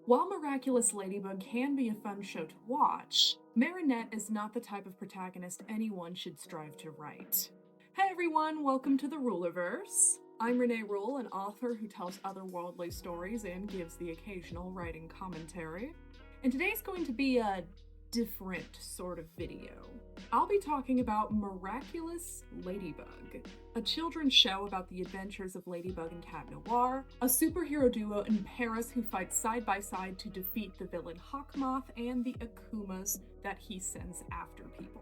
While Miraculous Ladybug can be a fun show to watch, Marinette is not the type of protagonist anyone should strive to write. Hey everyone, welcome to the Reulerverse. I'm Renee Rule, an author who tells otherworldly stories and gives the occasional writing commentary. And today's going to be a different sort of video. I'll be talking about Miraculous Ladybug, a children's show about the adventures of Ladybug and Cat Noir, a superhero duo in Paris who fight side by side to defeat the villain Hawkmoth and the Akumas that he sends after people.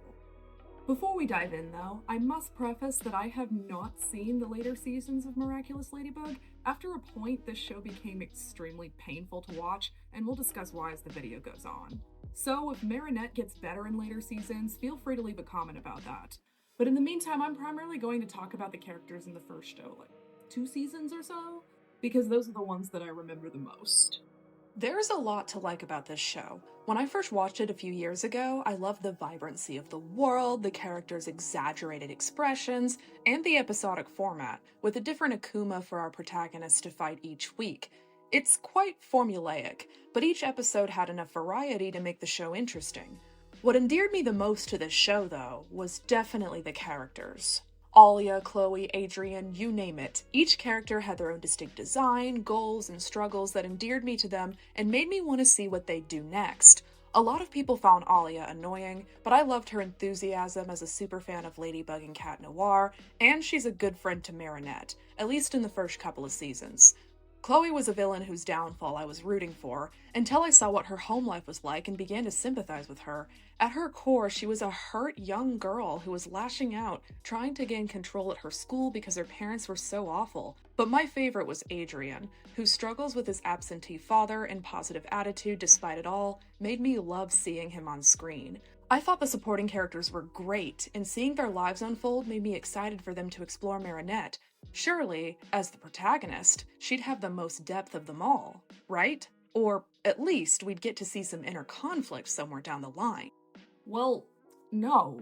Before we dive in though, I must preface that I have not seen the later seasons of Miraculous Ladybug. After a point, this show became extremely painful to watch, and we'll discuss why as the video goes on. So if Marinette gets better in later seasons, feel free to leave a comment about that. But in the meantime, I'm primarily going to talk about the characters in the first show, like 2 seasons or so, because those are the ones that I remember the most. There's a lot to like about this show. When I first watched it a few years ago, I loved the vibrancy of the world, the characters' exaggerated expressions, and the episodic format, with a different Akuma for our protagonists to fight each week. It's quite formulaic, but each episode had enough variety to make the show interesting. What endeared me the most to this show, though, was definitely the characters. Alia, Chloe, Adrian, you name it. Each character had their own distinct design, goals, and struggles that endeared me to them and made me want to see what they'd do next. A lot of people found Alia annoying, but I loved her enthusiasm as a superfan of Ladybug and Cat Noir, and she's a good friend to Marinette, at least in the first couple of seasons. Chloe was a villain whose downfall I was rooting for, until I saw what her home life was like and began to sympathize with her. At her core, she was a hurt young girl who was lashing out, trying to gain control at her school because her parents were so awful. But my favorite was Adrian, who struggles with his absentee father and positive attitude despite it all, made me love seeing him on screen. I thought the supporting characters were great, and seeing their lives unfold made me excited for them to explore Marinette. Surely, as the protagonist, she'd have the most depth of them all, right? Or at least we'd get to see some inner conflict somewhere down the line. Well, no,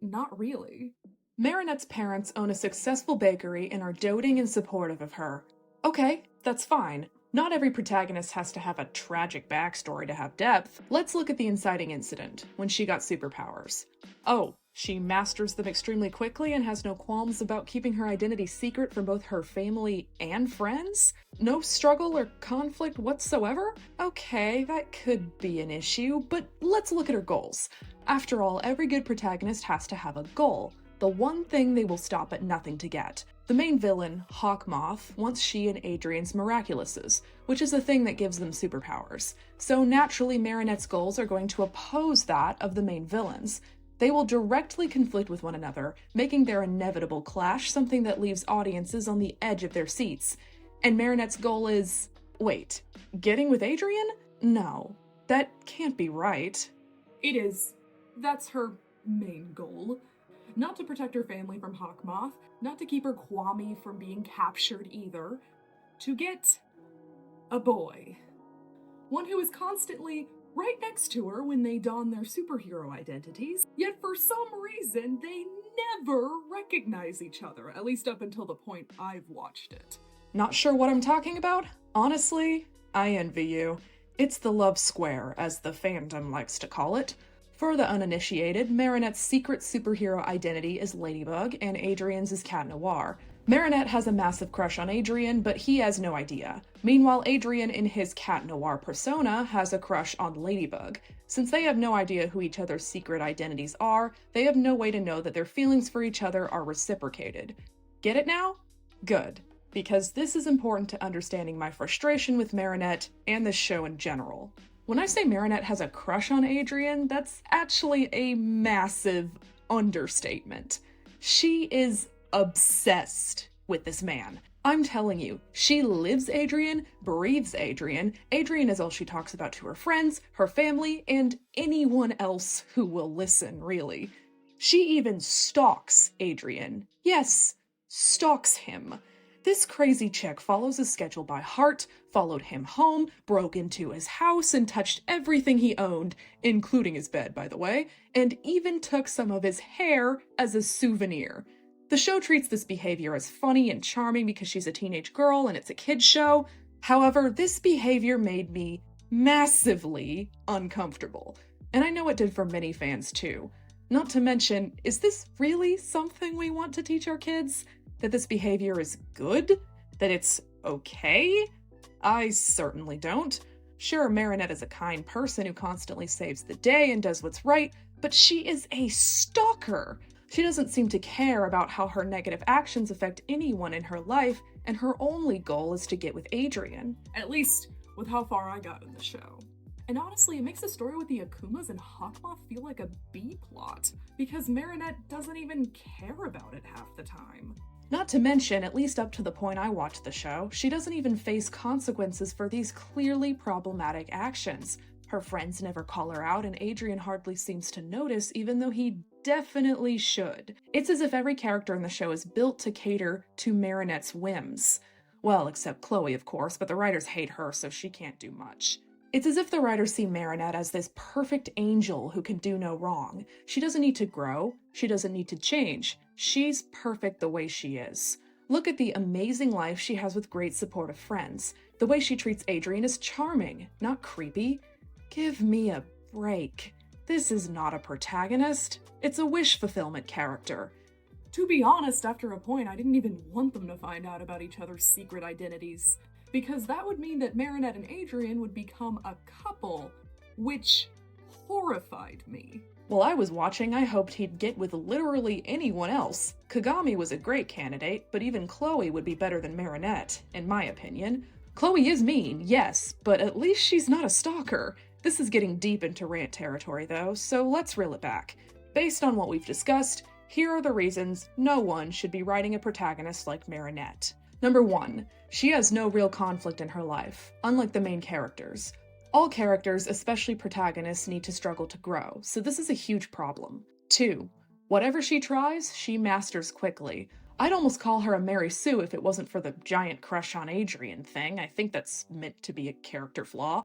not really. Marinette's parents own a successful bakery and are doting and supportive of her. Okay, that's fine. Not every protagonist has to have a tragic backstory to have depth. Let's look at the inciting incident, when she got superpowers. Oh, she masters them extremely quickly and has no qualms about keeping her identity secret from both her family and friends? No struggle or conflict whatsoever? Okay, that could be an issue, but let's look at her goals. After all, every good protagonist has to have a goal, the one thing they will stop at nothing to get. The main villain, Hawkmoth, wants she and Adrian's Miraculouses, which is the thing that gives them superpowers. So naturally, Marinette's goals are going to oppose that of the main villains. They will directly conflict with one another, making their inevitable clash something that leaves audiences on the edge of their seats. And Marinette's goal is... wait, getting with Adrian? No, that can't be right. It is. That's her main goal. Not to protect her family from Hawkmoth, not to keep her Kwame from being captured either. To get a boy. One who is constantly right next to her when they don their superhero identities, yet for some reason they never recognize each other, at least up until the point I've watched it. Not sure what I'm talking about? Honestly, I envy you. It's the love square, as the fandom likes to call it. For the uninitiated, Marinette's secret superhero identity is Ladybug, and Adrian's is Cat Noir. Marinette has a massive crush on Adrian, but he has no idea. Meanwhile, Adrian, in his Cat Noir persona, has a crush on Ladybug. Since they have no idea who each other's secret identities are, they have no way to know that their feelings for each other are reciprocated. Get it now? Good. Because this is important to understanding my frustration with Marinette and this show in general. When I say Marinette has a crush on Adrian, that's actually a massive understatement. She is obsessed with this man. I'm telling you, she lives Adrian, breathes Adrian. Adrian is all she talks about to her friends, her family, and anyone else who will listen, really. She even stalks Adrian. Yes, stalks him. This crazy chick follows his schedule by heart, followed him home, broke into his house, and touched everything he owned, including his bed, by the way, and even took some of his hair as a souvenir. The show treats this behavior as funny and charming because she's a teenage girl and it's a kid's show. However, this behavior made me massively uncomfortable. And I know it did for many fans too. Not to mention, is this really something we want to teach our kids? That this behavior is good? That it's okay? I certainly don't. Sure, Marinette is a kind person who constantly saves the day and does what's right, but she is a stalker. She doesn't seem to care about how her negative actions affect anyone in her life, and her only goal is to get with Adrien. At least, with how far I got in the show. And honestly, it makes the story with the Akumas and Hawkmoth feel like a B-plot, because Marinette doesn't even care about it half the time. Not to mention, at least up to the point I watched the show, she doesn't even face consequences for these clearly problematic actions. Her friends never call her out, and Adrien hardly seems to notice, even though he definitely should. It's as if every character in the show is built to cater to Marinette's whims. Well, except Chloe, of course, but the writers hate her, so she can't do much. It's as if the writers see Marinette as this perfect angel who can do no wrong. She doesn't need to grow. She doesn't need to change. She's perfect the way she is. Look at the amazing life she has with great supportive friends. The way she treats Adrien is charming, not creepy. Give me a break. This is not a protagonist. It's a wish fulfillment character. To be honest, after a point, I didn't even want them to find out about each other's secret identities, because that would mean that Marinette and Adrien would become a couple, which horrified me. While I was watching, I hoped he'd get with literally anyone else. Kagami was a great candidate, but even Chloe would be better than Marinette, in my opinion. Chloe is mean, yes, but at least she's not a stalker. This is getting deep into rant territory though, so let's reel it back. Based on what we've discussed, here are the reasons no one should be writing a protagonist like Marinette. Number 1, she has no real conflict in her life, unlike the main characters. All characters, especially protagonists, need to struggle to grow, so this is a huge problem. 2, whatever she tries, she masters quickly. I'd almost call her a Mary Sue if it wasn't for the giant crush on Adrien thing. I think that's meant to be a character flaw.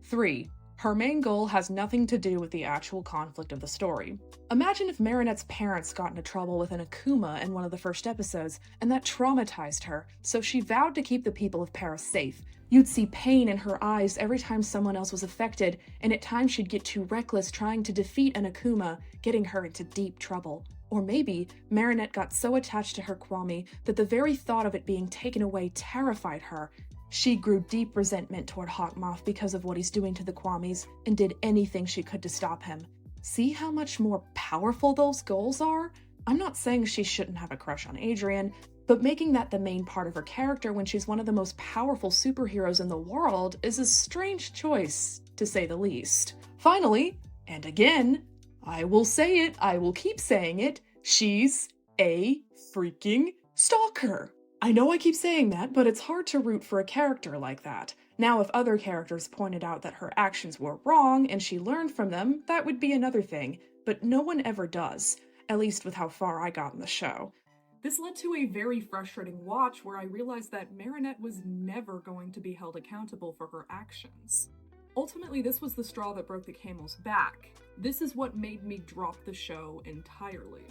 3, her main goal has nothing to do with the actual conflict of the story. Imagine if Marinette's parents got into trouble with an Akuma in one of the first episodes, and that traumatized her, so she vowed to keep the people of Paris safe. You'd see pain in her eyes every time someone else was affected, and at times she'd get too reckless trying to defeat an Akuma, getting her into deep trouble. Or maybe Marinette got so attached to her Kwami that the very thought of it being taken away terrified her. She grew deep resentment toward Hawkmoth because of what he's doing to the Kwamis, and did anything she could to stop him. See how much more powerful those goals are? I'm not saying she shouldn't have a crush on Adrien, but making that the main part of her character when she's one of the most powerful superheroes in the world is a strange choice, to say the least. Finally, and again, I will say it, I will keep saying it, she's a freaking stalker. I know I keep saying that, but it's hard to root for a character like that. Now, if other characters pointed out that her actions were wrong and she learned from them, that would be another thing, but no one ever does, at least with how far I got in the show. This led to a very frustrating watch where I realized that Marinette was never going to be held accountable for her actions. Ultimately, this was the straw that broke the camel's back. This is what made me drop the show entirely.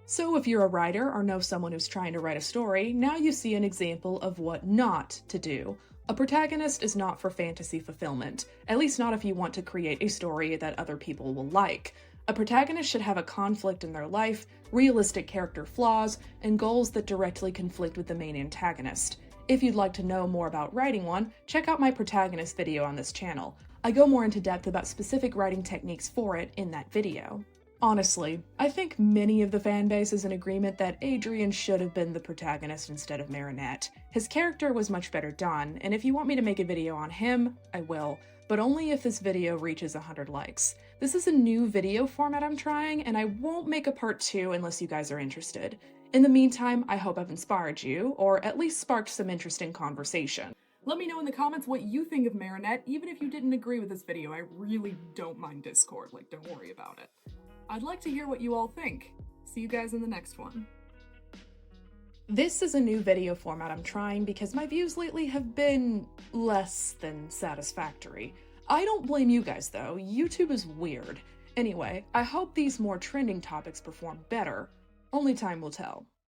So if you're a writer or know someone who's trying to write a story, now you see an example of what not to do. A protagonist is not for fantasy fulfillment, at least not if you want to create a story that other people will like. A protagonist should have a conflict in their life, realistic character flaws, and goals that directly conflict with the main antagonist. If you'd like to know more about writing one, check out my protagonist video on this channel. I go more into depth about specific writing techniques for it in that video. Honestly, I think many of the fanbase is in agreement that Adrien should have been the protagonist instead of Marinette. His character was much better done, and if you want me to make a video on him, I will, but only if this video reaches 100 likes. This is a new video format I'm trying, and I won't make a part 2 unless you guys are interested. In the meantime, I hope I've inspired you, or at least sparked some interesting conversation. Let me know in the comments what you think of Marinette, even if you didn't agree with this video. I really don't mind Discord, don't worry about it. I'd like to hear what you all think. See you guys in the next one. This is a new video format I'm trying because my views lately have been less than satisfactory. I don't blame you guys though, YouTube is weird. Anyway, I hope these more trending topics perform better. Only time will tell.